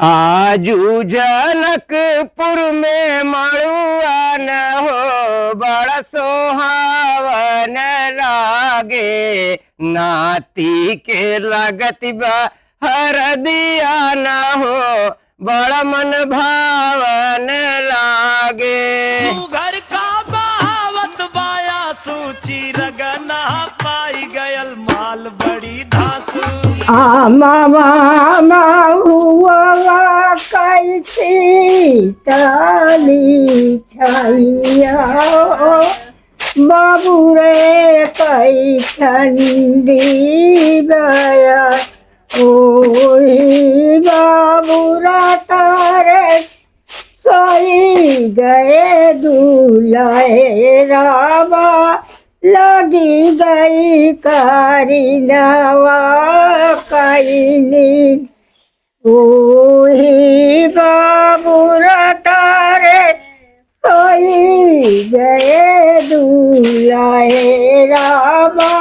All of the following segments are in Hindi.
आजू जनकपुर में मड़ुआ न हो बड़ा सोहावन लागे नाती के लगत बा हरदिया न हो बड़ा मन भावन लागे। घर का बहावत बाया सूची रगना पाई गयल माल बड़ी धासु मामा हुआ कैसी ताली छैया बाबू रे कई ठंडी बया ओही बाबू तारे सोई गए दूल्हे रामा लगी गई कारी नवा कैनी ओही बाबूरा तारे सोई गए दूल्हे रामा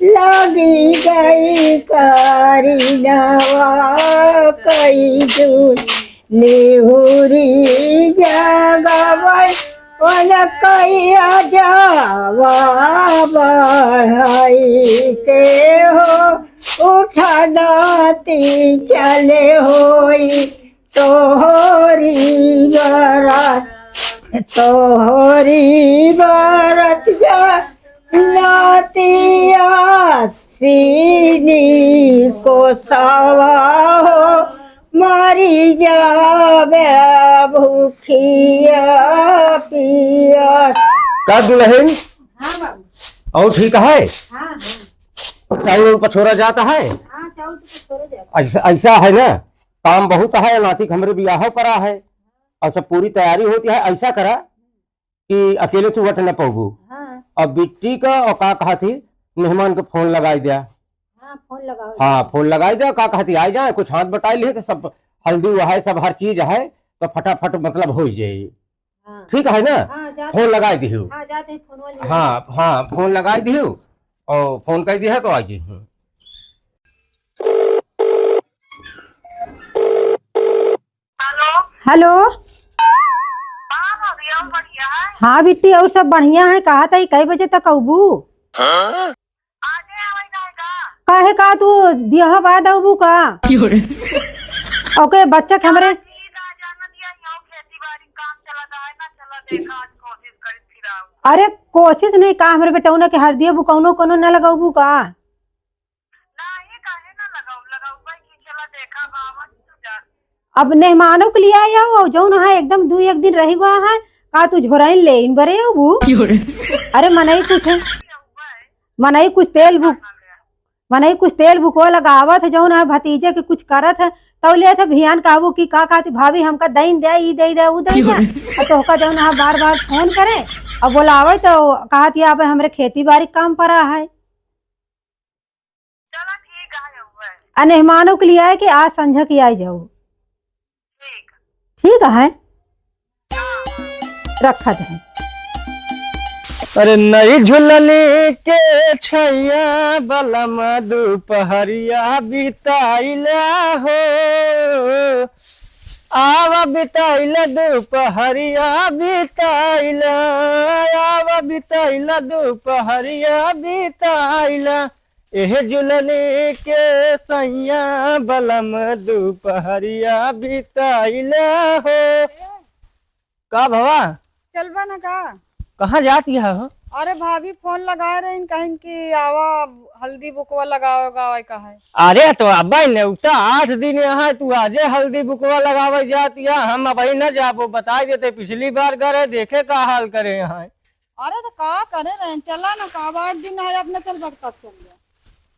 लगी गई कारी नवा कई दूर निहुरी जगवई कैया जावा बढ़ाई के हो उठा दाती चले होई तोहरी बरत जा नातिया सीनी को सावा हो मारी जावे भूखिया पिया। का दुल्हन हाँ बाबू। और ठीक है? हाँ चावल पछोरा जाता है? हाँ चावल पछोरा जाता ऐसा ऐसा है ना, काम बहुत है, नाती हमरे बियाह पड़ा है और सब पूरी तैयारी होती है। ऐसा करा कि अकेले तू वट न पबू। हाँ और बिट्टी का और का कहा थी मेहमान को फोन लगाई दिया। हाँ फोन लगाओ। हाँ फोन लगाई दिया, का कहती आ जाए, कुछ हाथ बटाई ले तो सब हल्दी है, सब हर चीज है तो फटाफट मतलब हो जाए। हाँ ठीक है ना? हाँ फोन लगाई दी। हाँ जाते हैं फोन वाली। हाँ हाँ फोन लगाई दी और फोन कर दिया तो आ जी। हेलो। हाँ बिट्टी और सब बढ़िया है। कहा था कई बजे तक अबू? काहे का तू बियाह बाद अबू का? ओके बच्चा हमरे अरे कोशिश नहीं का हमरे बेटौना के हर दिया बुकौनो कोनो न लगाऊ का? अब मेहमानों के लिए आया हो जो ना है एकदम दू एक दिन रही हुआ है का तू झोराइन ले इन बरे अबू? अरे मनई कुछ है, मनई कुछ तेल बुको लगावत है जो ना भतीजे के कुछ करत है तो ले थे भियान काबू की का कहती भाभी हमका दईन दे ई दे दे उ दे दे तो का जो ना बार बार फोन करे अब बोलावे तो कहती अब हमरे खेती बाड़ी काम पड़ा है। मेहमानों के लिए आए कि आज संझा की आई जाओ। ठीक है रखा है। अरे नई झुलनी के छैया बलम दोपहरिया बिताइला हो आवा बिताइला दोपहरिया बिताइला आवा बिताइला दोपहरिया बिताइला एह झुलनी के सैया बलम दोपहरिया बिताइला हो। का भवा चलबा ना का? कहाँ जाती है हो? अरे भाभी फोन लगाए रही कहीं कि आवा हल्दी बुकवा लगाओगा का है। अरे तो अब नेवता 8 दिन यहाँ तू आजे हल्दी बुकवा लगावे जाती है, हम अब न जाबो बता देते पिछली बार गए देखे का हाल करे यहाँ। अरे तो का करे रहे चला ना का 8 दिन है अपने चल बट कब चल गया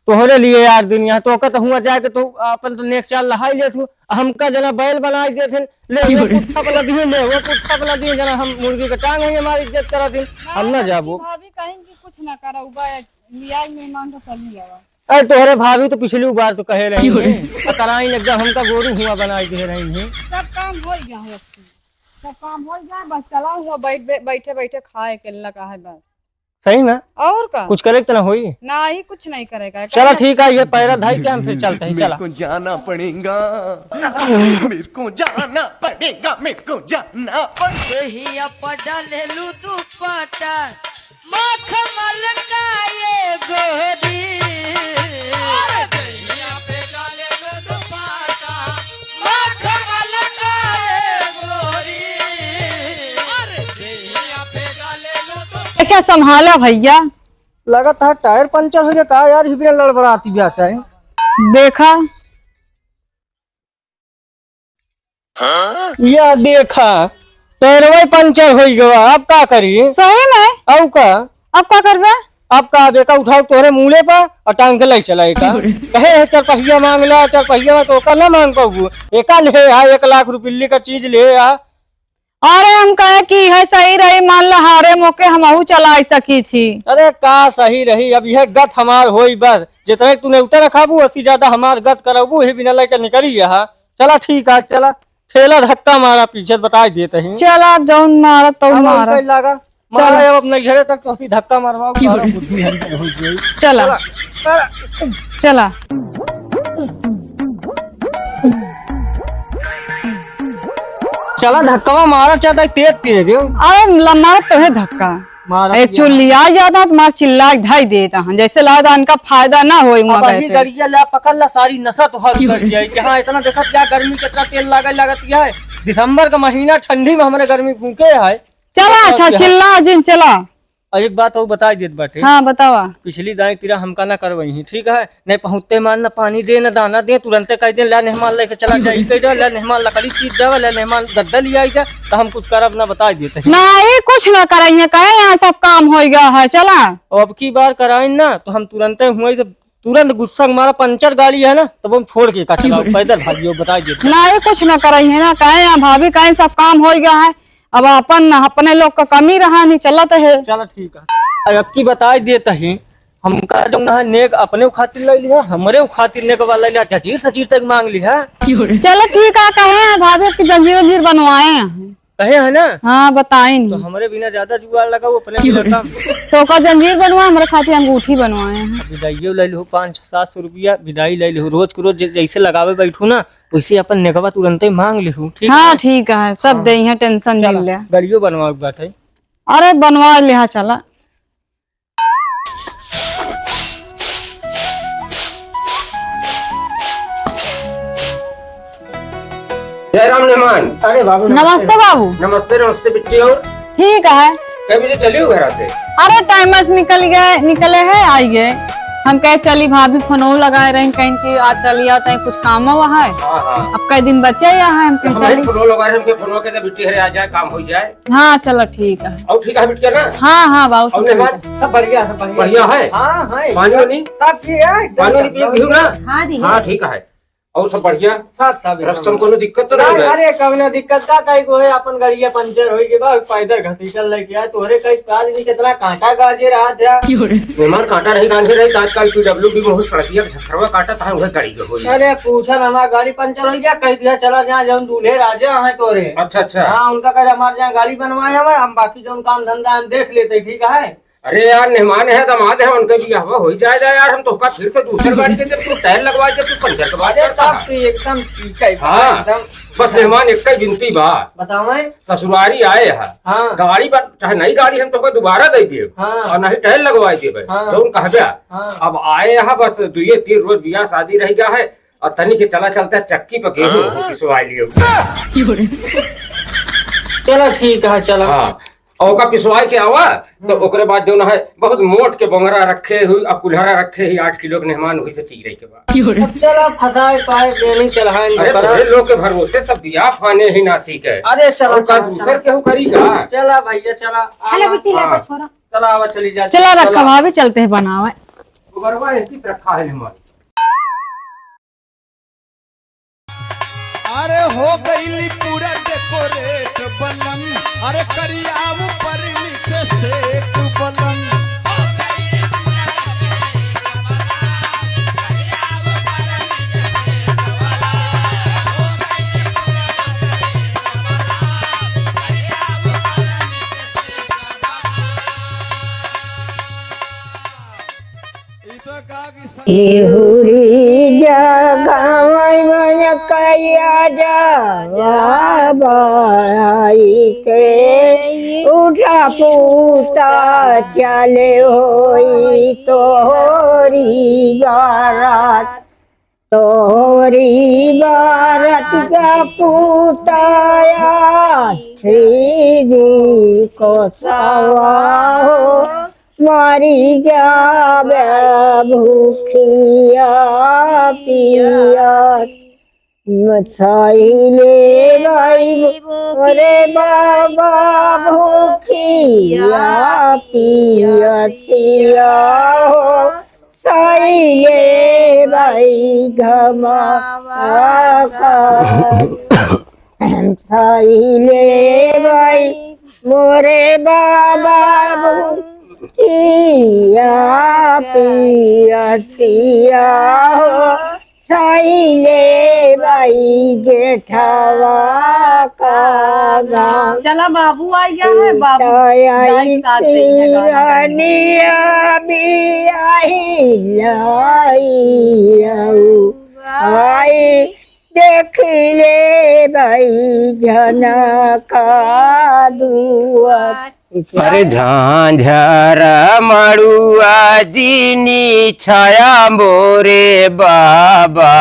तोहरे लिए 8 दिन यहाँ तो कहता हुआ जाके तो अपन तो नेक चाल लहाई देत हूँ हमका जना बैल बनाई देते ले वो कुत्ता वाला दिए ले वो कुत्ता वाला दिए जना हम मुर्गी का टांग है हमारी इज्जत करा दिन हम न जाबो। भाभी कहीं कि कुछ ना करो लिया मेहमान तो चल ही जावा। अरे तोहरे भाभी तो पिछली बार तो कहे रही कराई एकदम हमका गोरू हुआ बनाई दे रही है। सब काम हो गया है, सब काम हो गया बस चला हुआ बैठे बैठे खाए के का है बस सही में और का कुछ करे तो ना होई। ना ही कुछ नहीं करेगा। चलो ठीक है, ये पैरा ढाई के हम फिर चलते हैं। चला मेरे को जाना पड़ेगा, मेरे को जाना पड़ेगा, मेरे को जाना पड़ेगा। पडलेलू दुपट्टा मखमल का ये गोरी मखमल का ये गोरी क्या संभाला भैया? लगा था टायर पंचर हो गया का यार, ही बिना लड़बड़ाती भी आता है। देखा या देखा पैरवा पंचर हो गया, अब का करी? सही में अब का अब क्या करबे? अब का बेका उठाओ तोरे मूले पर और टांग के ले चला का कहे है चरपहिया मांग ला, चरपहिया में तो का ना मांग पाऊ। एका ले आ 1 लाख रुपये का चीज ले आ। अरे हम कहे कि है सही रही, मान लो हारे मौके हमहू चला सकी थी। अरे का सही रही, अब यह गत हमार होई बस, जितने तूने उतर रखाबू उसी ज्यादा हमार गत करबू, ही बिना लेकर निकली यहाँ। चला ठीक है, चला ठेला धक्का मारा पीछे बता देते हैं। चला जौन मारा तो मारा लगा मारा, अब अपने घेरे तक तो धक्का मारवा। चला चला चला धक्का मारा चाहता तेज तेज। अरे मारा तो है धक्का मारा एक चिल्ला जाता तुम्हारा चिल्ला ढाई देता हूँ, जैसे लगता इनका फायदा ना हो। गरिया ला पकड़ ला, सारी नशा तो हल कर जाए। यहाँ इतना देखा क्या गर्मी कितना तेल लागत है। दिसंबर का महीना ठंडी में हमारे गर्मी फूके है। चला अच्छा चिल्ला जिन चला। और एक बात और बता देत बाटे। हाँ बतावा। पिछली दाई तेरा हमका ना करवही, ठीक है? नहीं पहुँचते मान ना पानी दे ना दाना दे, तुरंते कह दे ला मेहमान लेके चला जाए, कह ला मेहमान लकड़ी चीज दे, ला मेहमान गद्दा लिया जाए, तो हम कुछ करब ना बता देते हैं। नहीं कुछ ना करेंगे, कहे यहाँ सब काम हो गया है। चला और अब की बार कराए ना तो हम तुरंते हुए से तुरंत गुस्सा हमारा पंचर गाड़ी है ना, तब हम छोड़ के चलाओ पैदल भागियो बता देते। नहीं कुछ ना करेंगे ना, कहे यहाँ भाभी कहे सब काम हो गया है, अब अपन अपने लोग का कमी रहा नहीं चलत है। चलो ठीक है, अब की बता देता ही हमका जो ना नेक अपने खातिर ले लिया, हमरे खातिर नेक वाला लिया, जजीर सजीर तक मांग लिया। चलो ठीक है, कहे भाभी की जंजीर वंजीर बनवाए हैं। कहे है ना? हाँ बताए तो नहीं हमारे बिना ज्यादा जुगाड़ लगा वो अपने लगा। तो का जंजीर बनवाए, हमारे खातिर अंगूठी बनवाए हैं। विदाई ले लो 500-700 रुपया विदाई ले लो, रोज को रोज जैसे लगावे बैठू ना वैसे अपन नेकवा तुरंत मांग लिहू। ठीक हाँ ठीक है, सब दे हैं, टेंशन नहीं ले। गाड़ियों बनवा बात है। अरे बनवा लिया चला। जय राम मेहमान। अरे बाबू नमस्ते बाबू। नमस्ते नमस्ते बिट्टी। और ठीक है। कई बजे चली हो घर से? अरे टाइमर निकले है आई गए। हम कहे चली भाभी फोनो लगाए रहे कहीं की आज चली आता कुछ काम हुआ है। अब कई दिन बचे यहाँ हम कहीं चली। फोनो लगा रहे हमके फोनो के बिट्टी हरे आ जाए काम हो जाए। हाँ चलो ठीक है। और ठीक है बिट्टी ना? हाँ हाँ बाबू सब बढ़िया, सब बढ़िया है। हाँ हाँ पानी वानी सब ठीक है, पानी पियो ना? हाँ दी हाँ ठीक है। और सब बढ़िया? सब रस्तम कोनो दिक्कत तो नहीं है? अरे कभी ना दिक्कत का कई को है, अपन गाड़िया पंचर होई के बाद पैदल घसीटल लेके आए, तोहरे कई काज नहीं कितना कांटा गाजे रहा था। मेहमान कांटा नहीं गांधे रही, आजकल PWD में बहुत सड़किया झखरवा काटा था उधर गाड़ी के होई। अरे पूछा ना हमारा गाड़ी पंचर हो गया, कह दिया चला जहाँ जौन दूल्हे राजा है तोरे। अच्छा अच्छा। हाँ उनका कह हमारे जहाँ गाड़ी बनवाए हम बाकी जो काम धंधा हम देख लेते, ठीक है? अरे यार मेहमान है, दामाद है, उनके भी हवा हो जाएगा यार। हम तो फिर से दूसरी गाड़ी के तू टायर लगवा दे, तू पंचर करवा दे। तो एकदम ठीक है। हाँ एकदम बस मेहमान एक ही विनती बा, बताओ। ससुरारी आए है। हाँ गाड़ी पर चाहे नई गाड़ी हम तो दोबारा दे दिए। हाँ। और नहीं टायर लगवा दिए। हाँ। तो कहबे हाँ। अब आए है बस 2-3 रोज बियाह शादी रह गया है और तनी के चला चलता है चक्की पर गेहूं पिसवा लियो। चलो ठीक है, चलो। हाँ और का पिसवाई के आवा तो ओकरे बाद जो है बहुत मोट के बंगरा रखे हुई और कुल्हरा रखे ही 8 किलो के मेहमान हुई से चीरे के बाद। चलो फसाए पाए देनी चलहान। अरे बड़े लोग के भरोसे सब बियाह फाने ही नाती के। अरे चलो का दूसर केहू करी का? चला भैया चला। चलो बिट्टी हाँ। ला छोरा। चला आवा चली जा। चला रखा भाभी चलते है बनावे। गोबरवा ऐसी रखा है मेहमान। अरे हो गई पूरा डेकोरेट बलम, अरे करिया ऊपर नीचे से बलम। त्रिहुरी जगावई मन कैया जावा बढ़ाई के उठा पूता चले होई तोरी बारात तोरी बारात का पूताया श्री को सवा हो मारी जावे भूखिया पिया मछाइले गई मोरे बाबा भूखिया पिया सिया हो साइले बाई घमा साइले बाई मोरे बाबा पिया पिया सिया हो साइले बाई जेठावा का गाँव चला बाबू आ गया है बाबू आई सिरानिया भी आई देख ले भाई जनका दुआ अरे झांझर मड़ुआ जीनी छाया मोरे बाबा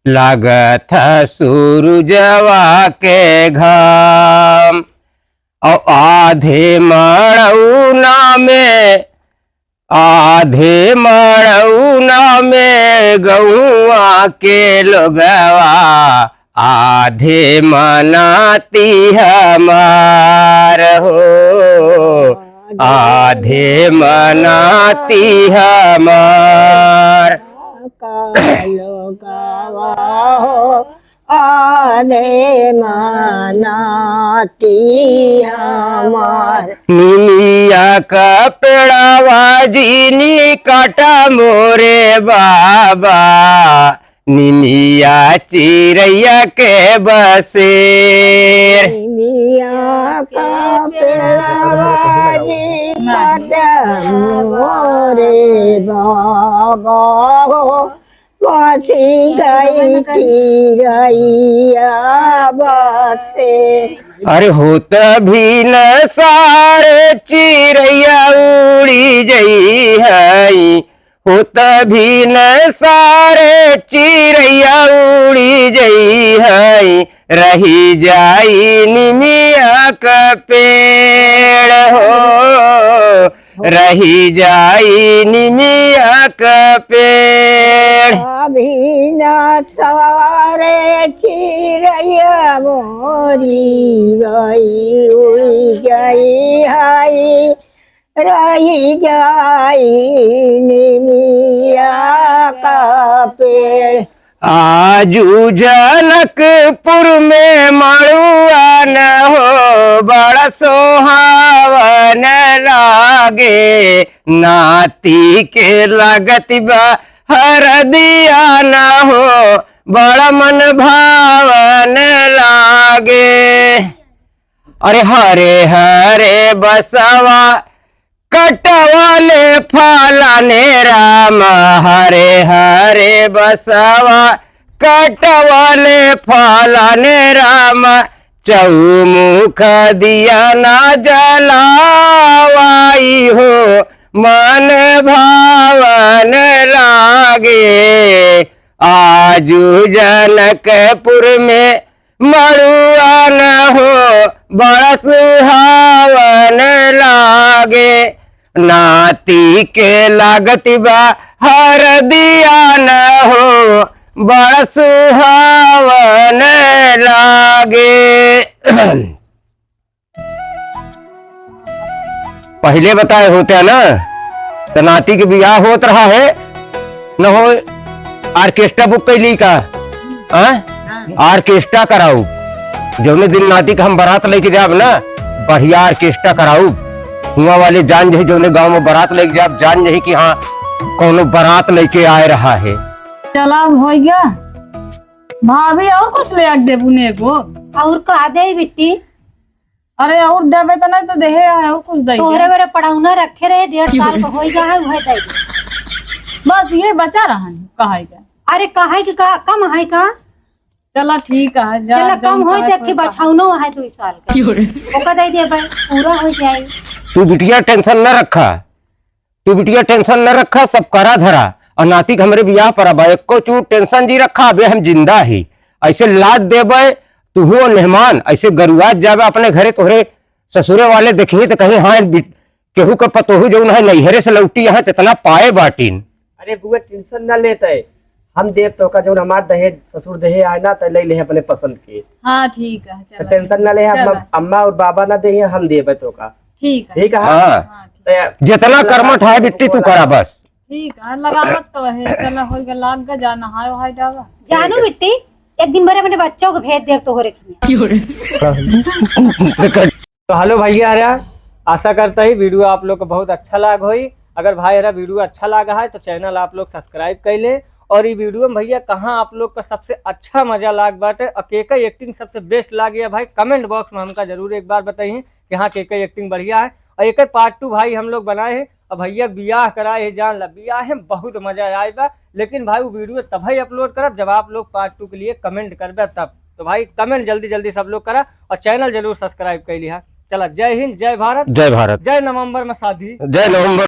लागत सूरजवा के घाम और आधे मड़ौना में गौआ के लोगवा आधे मनाती हमार हो आधे मनाती हमार कालो गावा हो आधे मनाती हमार नीलिया का पेड़ावा जीनी काटा मोरे बाबा निमिया चिड़ैया के बसेर मिया का पेड़ावाजी मोरे बाबा हो वासी गई चिड़ैया बसे अरे होत भी न सारे चिड़ैया उड़ी जई है होत भी न सारे चिड़ैया उड़ी जई है रही जाई निमिया का पेड़ हो रही जाई निमिया का पेड़ अभी न सारे चिड़ैया मोरी गई उड़ी गई हाई रही जाई निमिया का पेड़ आजू जनकपुर में मड़ुआ न हो बड़ा सोहावन लागे नाती के लगत बा हर दिया न हो बड़ा मन भावन लागे अरे हरे हरे बसवा कटवाले फलाने राम हरे हरे बसवा कटवाले फलाने राम चौमुख दिया ना जलावाई हो मन भावन लागे आजू जनकपुर में मड़ुआ न हो बड़ा सुहावन लागे नाती के लागत बा हर दिया न हो बड़ा सुहावन लागे पहले बताए होते हैं ना तो नाती के ब्याह होत रहा है न हो ऑर्केस्ट्रा बुक कैली का ऑर्केस्ट्रा कराऊ जौने दिन नाती का हम बारात लेके जाब ना बढ़िया ऑर्केस्ट्रा कराऊ हुआ वाले जान जही जौने गांव में बारात लेके जाब जान जही कि हाँ कौनो बारात लेके आए रहा है चला हो गया भाभी और कुछ ले दे बुने को और का दे बिट्टी अरे और देवे तो नहीं तो देहे और कुछ दे तोहरे बरे पढ़ाउना रखे रहे 1.5 साल का होई गया है वह दे बस ये बचा रहा है कहा गया। अरे काहे के का कम है का? चला ठीक है, चला कम होई देख के बछौनो है 2 साल का ओका दे दे भाई, पूरा हो जाए। तू बिटिया टेंशन न रखा, तू बिटिया टेंशन न रखा, सब करा धरा और नाती के हमरे बियाह पर अब एको चूट टेंशन जी रखा, अबे हम जिंदा ही ऐसे लाद देबे तू हो मेहमान, ऐसे गरुआत जाबे अपने घरे, तोहरे ससुरे वाले देखिए तो कहीं हाँ केहू का पतोहू जो है नैहरे से लौटी यहाँ इतना पाए बाटीन। अरे बुआ टेंशन न लेते, हम देव तो का जो हमार दहेज ससुर दहे आए ना तो ले ले अपने पसंद के। हाँ ठीक है, तो टेंशन न ले, अम्मा और बाबा ना दे हम देवे तो का। ठीक है ठीक है हाँ जितना कर्मठ है बिट्टी तू करा बस। ठीक है, लगावत तो है। चला हो गया, लाग का जाना हाय हाय जावा। जानू बिट्टी एक दिन भरे अपने बच्चों को भेज देव तो हो रखी। तो हेलो भैया अरे आशा करता ही वीडियो आप लोग को बहुत अच्छा लाग होई। अगर भाई अरे वीडियो अच्छा लगा है तो चैनल आप लोग सब्सक्राइब कर ले। और ये वीडियो में भैया कहाँ आप लोग का सबसे अच्छा मजा लाग बाटे और केका एक्टिंग सबसे बेस्ट लाग गया भाई, कमेंट बॉक्स में हमका जरूर एक बार बताइए कि हाँ केका एक्टिंग बढ़िया है। और एक पार्ट 2 भाई हम लोग बनाए हैं और भैया बियाह कराए है, जान ला बियाह है बहुत मजा आएगा। लेकिन भाई वो वीडियो तभी अपलोड करब जब आप लोग पार्ट 2 के लिए कमेंट करबे तब। तो भाई कमेंट जल्दी जल्दी सब लोग करा और चैनल जरूर सब्सक्राइब कर लिया। चला जय हिंद, जय भारत, जय भारत, जय नवंबर में शादी, जय नवंबर।